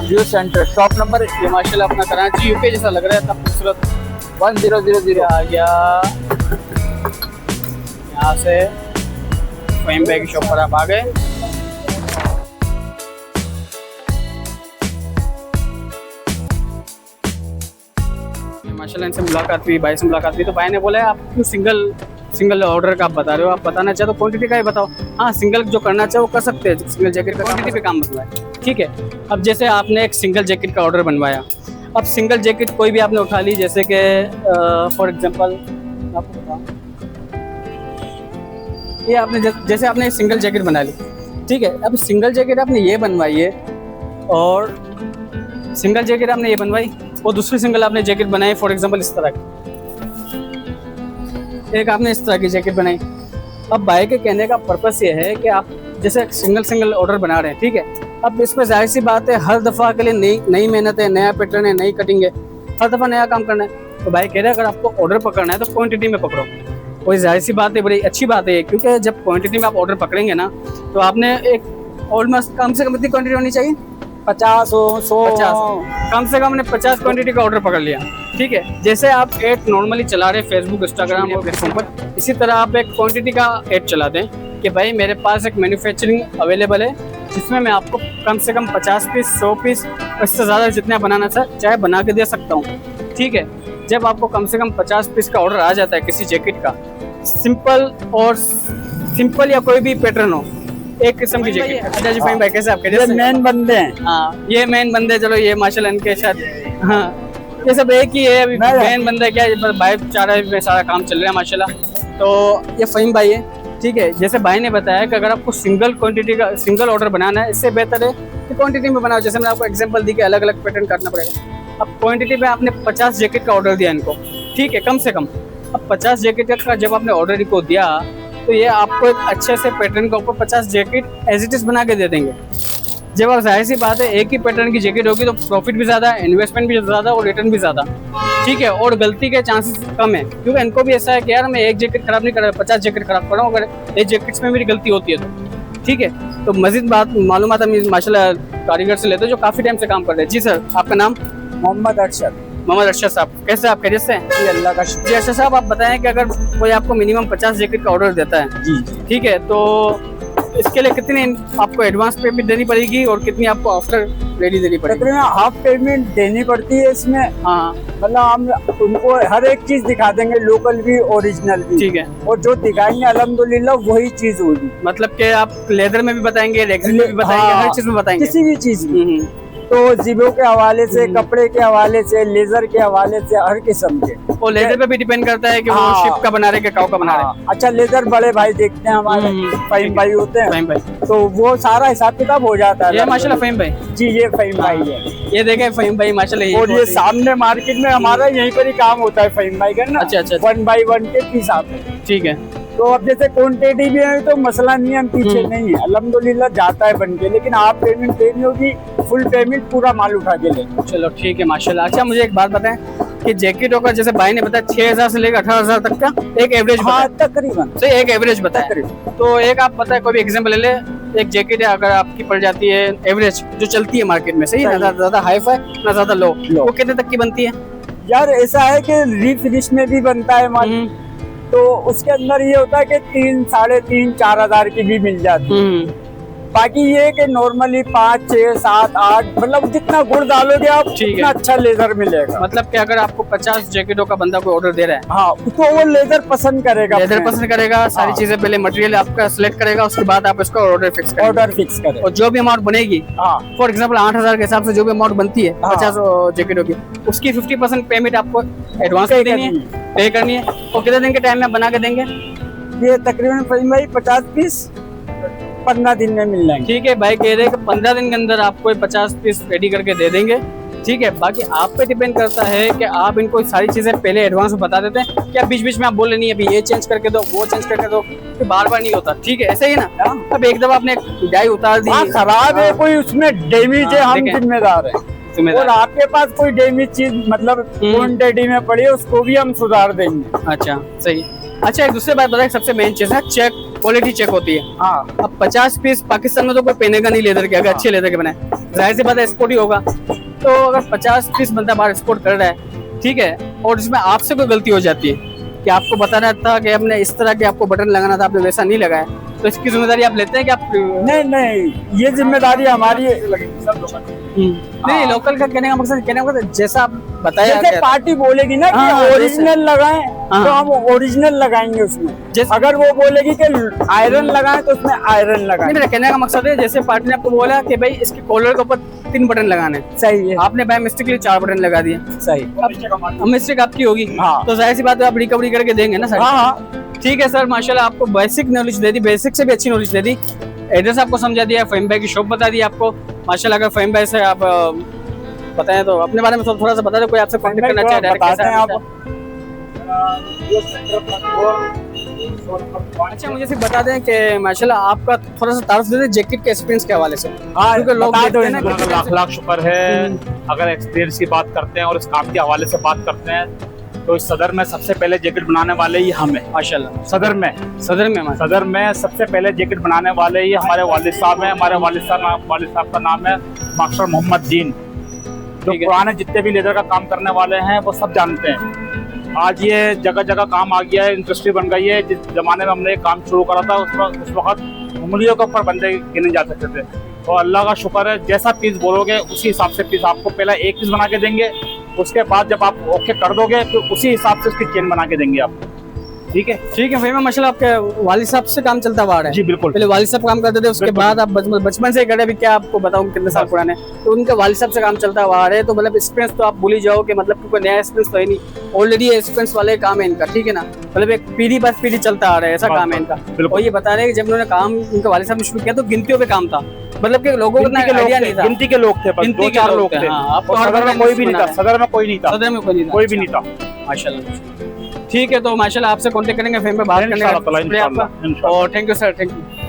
View centre shop number ये माशाल्लाह अपना कराची यूके जैसा लग रहा है, इतना खूबसूरत 1000 आ गया। यहाँ से फ़हीम भाई की शॉप पर आप आ गए। माशाल्लाह इनसे मुलाकात हुई, भाई से मुलाकात हुई तो भाई ने बोला है आप क्यों सिंगल ऑर्डर का आप बता रहे हो, आप बताना चाहे तो क्वांटिटी का ही बताओ। हाँ, सिंगल जो करना चाहे वो कर सकते हैं, सिंगल जैकेट का क्वांटिटी पे काम बनवाए, ठीक है। अब जैसे आपने एक सिंगल जैकेट का ऑर्डर बनवाया, अब सिंगल जैकेट कोई भी आपने उठा ली, जैसे कि फॉर एग्जांपल आपको बताऊँ, ये आपने जैसे आपने सिंगल जैकेट बना ली, ठीक है। अब सिंगल जैकेट आपने ये बनवाई है और सिंगल जैकेट आपने ये बनवाई और दूसरी सिंगल आपने जैकेट बनाई, फॉर एग्जांपल इस तरह की, एक आपने इस तरह की जैकेट बनाई। अब भाई के कहने का पर्पस ये है कि आप जैसे सिंगल ऑर्डर बना रहे हैं, ठीक है। अब इसमें जाहिर सी बात है हर दफ़ा के लिए नई मेहनत है, नया पैटर्न है, नई कटिंग है, हर दफ़ा नया काम करना है। तो भाई कह रहे हैं अगर आपको ऑर्डर पकड़ना है तो क्वांटिटी में पकड़ो। वही जाहिर सी बात है, बड़ी अच्छी बात है, क्योंकि जब क्वांटिटी में आप ऑर्डर पकड़ेंगे ना तो आपने एक ऑलमोस्ट कम से कम इतनी क्वांटिटी होनी चाहिए, 50 100 कम से कम हमने 50 क्वांटिटी का ऑर्डर पकड़ लिया, ठीक है। जैसे आप एड नॉर्मली चला रहे हैं फेसबुक इंस्टाग्राम और प्लेटफॉर्म पर, इसी तरह आप एक क्वांटिटी का एड चला दें कि भाई मेरे पास एक मैन्युफैक्चरिंग अवेलेबल है जिसमें मैं आपको कम से कम 50 पीस 100 पीस इससे ज़्यादा जितना बनाना चाहे बना के दे सकता हूँ, ठीक है। जब आपको कम से कम 50 पीस का ऑर्डर आ जाता है किसी जैकेट का, सिंपल या कोई भी पैटर्न हो, एक किस्म की जैकेट। अच्छा जी फ़हीम भाई कैसे आप? ये मेन बंदे हैं। हाँ, ये मेन बंदे, चलो ये माशाल्लाह इनके साथ, हाँ ये सब एक ही है। अभी मेन बंदा क्या है, भाई चारा में सारा काम चल रहा है माशाल्लाह। तो ये फ़हीम भाई है, ठीक है। जैसे भाई ने बताया कि अगर आपको सिंगल क्वांटिटी का सिंगल ऑर्डर बनाना है, इससे बेहतर है कि क्वांटिटी में बनाओ। जैसे मैंने आपको एग्जांपल दी कि अलग अलग पैटर्न करना पड़ेगा। अब क्वांटिटी पे आपने 50 जैकेट का ऑर्डर दिया इनको, ठीक है, कम से कम। अब 50 जैकेट का जब आपने ऑर्डर इनको दिया तो ये आपको एक अच्छे से पैटर्न के ऊपर 50 जैकेट एज इट इज बना के दे देंगे। जब आप जाहिर सी बात है एक ही पैटर्न की जैकेट होगी तो प्रॉफिट भी ज़्यादा, इन्वेस्टमेंट भी ज़्यादा और रिटर्न भी ज़्यादा, ठीक है। और गलती के चांसेस कम है, क्योंकि इनको भी ऐसा है कि यार मैं एक जैकेट खराब नहीं कर रहा, 50 जैकेट खराब कर रहा हूँ, अगर एक जैकेट्स में मेरी गलती होती है तो, ठीक है। तो मजीद बात मालूमात हम माशाल्लाह कारीगर से लेते हैं जो काफ़ी टाइम से काम कर रहे हैं। जी सर, आपका नाम? मोहम्मद अरशद साहब, कैसे आप? खैरियत से हैं? जी अल्लाह का शुक्र। जी अर्शद साहब, आप बताएं कि अगर कोई आपको मिनिमम 50 जैकेट का ऑर्डर देता है, जी ठीक है, तो इसके लिए कितनी आपको एडवांस पेमेंट देनी पड़ेगी और कितनी आपको आफ्टर रेडी देनी पड़ेगी? तकरीबन हाफ पेमेंट देनी पड़ती है इसमें। हाँ, मतलब हम उनको हर एक चीज दिखा देंगे, लोकल भी ओरिजिनल भी, ठीक है। और जो दिखाएंगे अल्हम्दुलिल्लाह वही चीज होगी। मतलब कि आप लेदर में भी बताएंगे, रेक्सिन में भी बताएंगे, हाँ, हर चीज में बताएंगे, किसी भी चीज में। तो जिबों के हवाले से, कपड़े के हवाले से, लेजर के हवाले से, हर किस्म के। और लेदर पे भी डिपेंड करता है कि वो हाँ, शिप का बना रहे कि काऊ का बना रहे। अच्छा, लेजर बड़े भाई देखते हैं हमारे फ़हीम भाई होते हैं, फ़हीम भाई, तो वो सारा हिसाब किताब हो जाता है। ये माशाल्लाह फ़हीम भाई, जी ये फ़हीम भाई है। ये देखें फ़हीम भाई माशाल्लाह। और ये सामने मार्केट में हमारा यहीं पर ही काम होता है फ़हीम भाई का ना। अच्छा, 1 by 1 के हिसाब से, ठीक है। तो अब जैसे क्वांटिटी भी है तो मसला नहीं है, हम पीछे नहीं है, अल्हम्दुलिल्लाह जाता है बन के। लेकिन आप पेमेंट देनी होगी, फुल पेमेंट, पूरा माल उठा के लेंगे। चलो ठीक है माशाल्लाह। अच्छा मुझे एक बात बताएं कि जैकेटों का जैसे भाई ने बताया 6000 से लेकर 18000 तक का एक एवरेज, हाँ तकरीबन सही, एक एवरेज बताया। तो एक आप बताए कोई भी एग्जांपल ले ले, एक जैकेट है अगर आपकी पड़ जाती है एवरेज जो चलती है मार्केट में, सही, ना ज्यादा हाई फाई ना ज्यादा लो, वो कितने तक की बनती है? यार ऐसा है कि रीफिनिश में भी बनता है माल, तो उसके अंदर ये होता है कि 3 साढ़े 3 4 हजार की भी मिल जाती है। बाकी ये कि नॉर्मली 5 6 7 8 मतलब जितना गुड़ डालोगे आप उतना अच्छा लेजर मिलेगा। मतलब कि अगर आपको 50 जैकेटों का बंदा कोई ऑर्डर दे रहा है, हाँ, तो वो लेजर पसंद करेगा, सारी चीजें पहले मटेरियल आपका सिलेक्ट करेगा, उसके बाद आप इसका ऑर्डर फिक्स करें, और जो भी अमाउंट बनेगी, फॉर एग्जांपल 8000 के हिसाब से जो भी अमाउंट बनती है 50 जैकेटों की, उसकी 50% पेमेंट आपको एडवांस पे करनी है। और कितने दिन के टाइम में बना के देंगे? ये तकरीबन फ़हीम भाई 50 पीस 15 दिन में मिल जाएंगे। ठीक है, भाई कह रहे हैं कि 15 दिन के अंदर आपको 50 पीस रेडी करके दे देंगे, ठीक है। बाकी आप पे डिपेंड करता है कि आप इनको सारी चीजें पहले एडवांस में बता देते हैं, क्या बीच बीच में आप बोल रहे नहीं अभी ये चेंज करके दो, वो चेंज करके दो, तो बार बार नहीं होता, ठीक है, ऐसे ही ना। अब एक दफा आपने डाई उतार दी, खराब है, कोई उसमें डैमेज है, हम जिम्मेदार है। और आपके पास कोई डैमेज चीज मतलब क्वांटिटी में पड़ी है, उसको भी हम सुधार देंगे। अच्छा सही। अच्छा एक दूसरी बात बताए, सबसे मेन चीज है चेक, क्वालिटी चेक होती है। हाँ अब 50 पीस पाकिस्तान में तो कोई पहनेगा नहीं लेदर के, अगर अच्छे लेदर के बनाए, जाहिर सी बात है एक्सपोर्ट ही होगा। तो अगर 50 पीस बंदा बाहर एक्सपोर्ट कर रहा है, ठीक है, और इसमें आपसे कोई गलती हो जाती है कि आपको बताना था कि हमने इस तरह के आपको बटन लगाना था, आपने वैसा नहीं लगाया, तो इसकी जिम्मेदारी आप लेते हैं कि आप? नहीं, ये जिम्मेदारी हमारी नहीं, लोकल का कहने का मकसद जैसा आप बताया, जैसे पार्टी बोलेगी ना हाँ, कि ओरिजिनल लगाएं, हाँ। तो हम ओरिजिनल लगाएंगे उसमें। जैसे- अगर वो बोलेगी कि आयरन लगाएं तो उसमें आयरन लगाएं। नहीं, मेरा कहने का मकसद है जैसे पार्टी ने आपको बोला कि भाई इसके कॉलर के ऊपर 3 बटन लगाने, सही है, आपने बाय मिस्टेकली 4 बटन लगा दिए, सही। अब मिस्टेक आपकी होगी, हाँ। तो जाहिर सी बात है आप रिकवरी करके देंगे ना सर। हाँ हाँ ठीक है सर, माशाल्लाह आपको बेसिक नॉलेज दे दी, बेसिक से भी अच्छी नॉलेज दे दी, एड्रेस आपको समझा दिया, फहीम भाई की शॉप बता दी आपको। माशाल्लाह अगर फहीम भाई से आप बताएं तो अपने बारे में थोड़ा सा बता दो, कोई आपसे कांटेक्ट करना चाहे डायरेक्ट बताते हैं आप। अच्छा मुझे सिर्फ बता दें कि माशाल्लाह आपका थोड़ा सा तारुफ दे दें जैकेट के एक्सपीरियंस के हवाले से। हाँ, क्योंकि लोग बता दो देखते हैं ना इनको। कि- लाख लाख शुक्र है। अगर एक्सपीरियंस की बात करते हैं और इस काम के हवाले से बात करते हैं तो इस सदर में सबसे पहले जैकेट बनाने वाले ही हम हैं। माशाल्लाह सदर में सदर में सबसे पहले जैकेट बनाने वाले ही हमारे वालिद साहब हैं। हमारे वालिद साहब का नाम है मास्टर मोहम्मद दीन, जो ठीक है। पुराने जितने भी लेदर का काम करने वाले हैं वो सब जानते हैं। आज ये जगह जगह काम आ गया है, इंडस्ट्री बन गई है। जिस जमाने में हमने ये काम शुरू करा था उस वक्त उंगलियों के ऊपर बंदे गिने जा सकते थे। तो अल्लाह का शुक्र है, जैसा पीस बोलोगे उसी हिसाब से पीस आपको पहला एक पीस बना के देंगे, उसके बाद जब आप ओके कर दोगे तो उसी हिसाब से उसकी चेन बना के देंगे आपको। ठीक है ठीक है, फहीम माशाल्लाह आपके वालिद साहब से काम चलता हुआ आ रहा है। जी बिल्कुल। पहले वालिद साहब काम करते थे, उसके बिल्कुल। बाद आप बचपन से ही करे, अभी क्या आपको बताऊं कितने साल पुराने, तो उनके वालिद साहब से काम चलता हुआ आ रहा है। तो मतलब एक्सपीरियंस तो आप भूल ही जाओ कि मतलब कोई नया एक्सपीरियंस तो है नहीं, ऑलरेडी एक्सपीरियंस वाले काम है इनका, ठीक है ना, मतलब एक पीढ़ी पर पीढ़ी चलता आ रहा है, ऐसा बस, काम है बस, इनका। बिल्कुल। और ये बता रहे हैं कि जब उन्होंने काम उनके वालिद साहब ने शुरू किया तो गिनतियों पे काम था, मतलब कि लोगों को इतना आइडिया नहीं था। गिनती के लोग थे, बस गिनती दो के चार लोग लोग थे, थे। हाँ, अब तो और हर सदर में बंदा कोई भी नहीं था, बना है। सदर में कोई नहीं था, सदर में कोई नहीं था, कोई भी नहीं था। माशाल्लाह। ठीक है, तो माशाल्लाह आपसे कांटेक्ट करेंगे, फहीम पे बात करने इंशाल्लाह, का शुक्रिया आपका, इंशाल्लाह। और thank you sir, thank you.